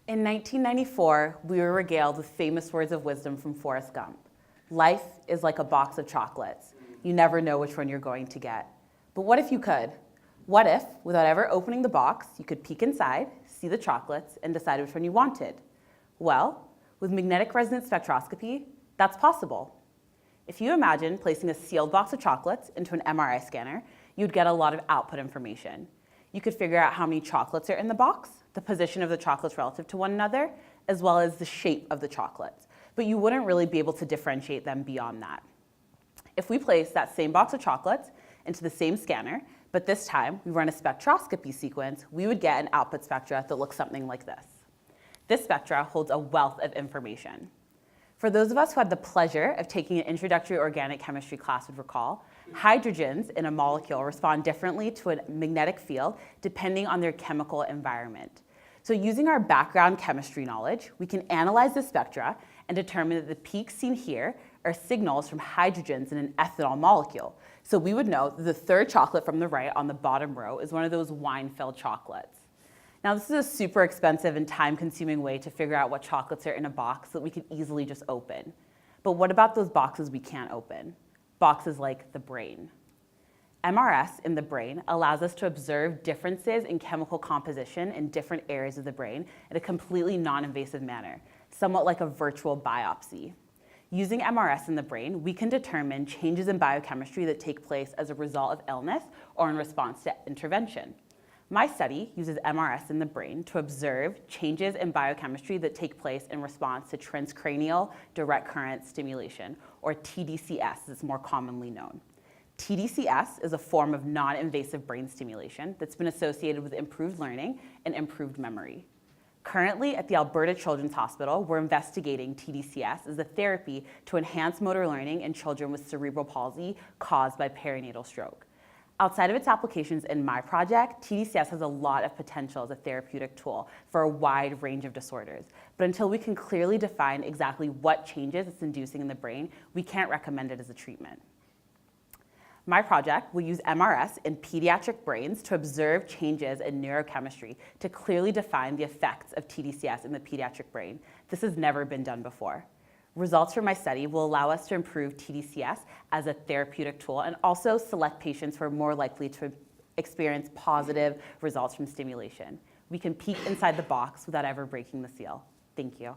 In 1994, we were regaled with famous words of wisdom from Forrest Gump. Life is like a box of chocolates. You never know which one you're going to get. But what if you could? What if, without ever opening the box, you could peek inside, see the chocolates, and decide which one you wanted? Well, with magnetic resonance spectroscopy, that's possible. If you imagine placing a sealed box of chocolates into an MRI scanner, you'd get a lot of output information. You could figure out how many chocolates are in the box, the position of the chocolates relative to one another, as well as the shape of the chocolates. But you wouldn't really be able to differentiate them beyond that. If we place that same box of chocolates into the same scanner, but this time we run a spectroscopy sequence, we would get an output spectra that looks something like this. This spectra holds a wealth of information. For those of us who had the pleasure of taking an introductory organic chemistry class would recall, hydrogens in a molecule respond differently to a magnetic field depending on their chemical environment. So using our background chemistry knowledge, we can analyze the spectra and determine that the peaks seen here are signals from hydrogens in an ethanol molecule. So we would know that the third chocolate from the right on the bottom row is one of those wine-filled chocolates. Now, this is a super expensive and time-consuming way to figure out what chocolates are in a box that we could easily just open. But what about those boxes we can't open? Boxes like the brain. MRS in the brain allows us to observe differences in chemical composition in different areas of the brain in a completely non-invasive manner, somewhat like a virtual biopsy. Using MRS in the brain, we can determine changes in biochemistry that take place as a result of illness or in response to intervention. My study uses MRS in the brain to observe changes in biochemistry that take place in response to transcranial direct current stimulation, or TDCS as it's more commonly known. TDCS is a form of non-invasive brain stimulation that's been associated with improved learning and improved memory. Currently, at the Alberta Children's Hospital, we're investigating TDCS as a therapy to enhance motor learning in children with cerebral palsy caused by perinatal stroke. Outside of its applications in my project, TDCS has a lot of potential as a therapeutic tool for a wide range of disorders. But until we can clearly define exactly what changes it's inducing in the brain, we can't recommend it as a treatment. My project will use MRS in pediatric brains to observe changes in neurochemistry to clearly define the effects of TDCS in the pediatric brain. This has never been done before. Results from my study will allow us to improve TDCS as a therapeutic tool and also select patients who are more likely to experience positive results from stimulation. We can peek inside the box without ever breaking the seal. Thank you.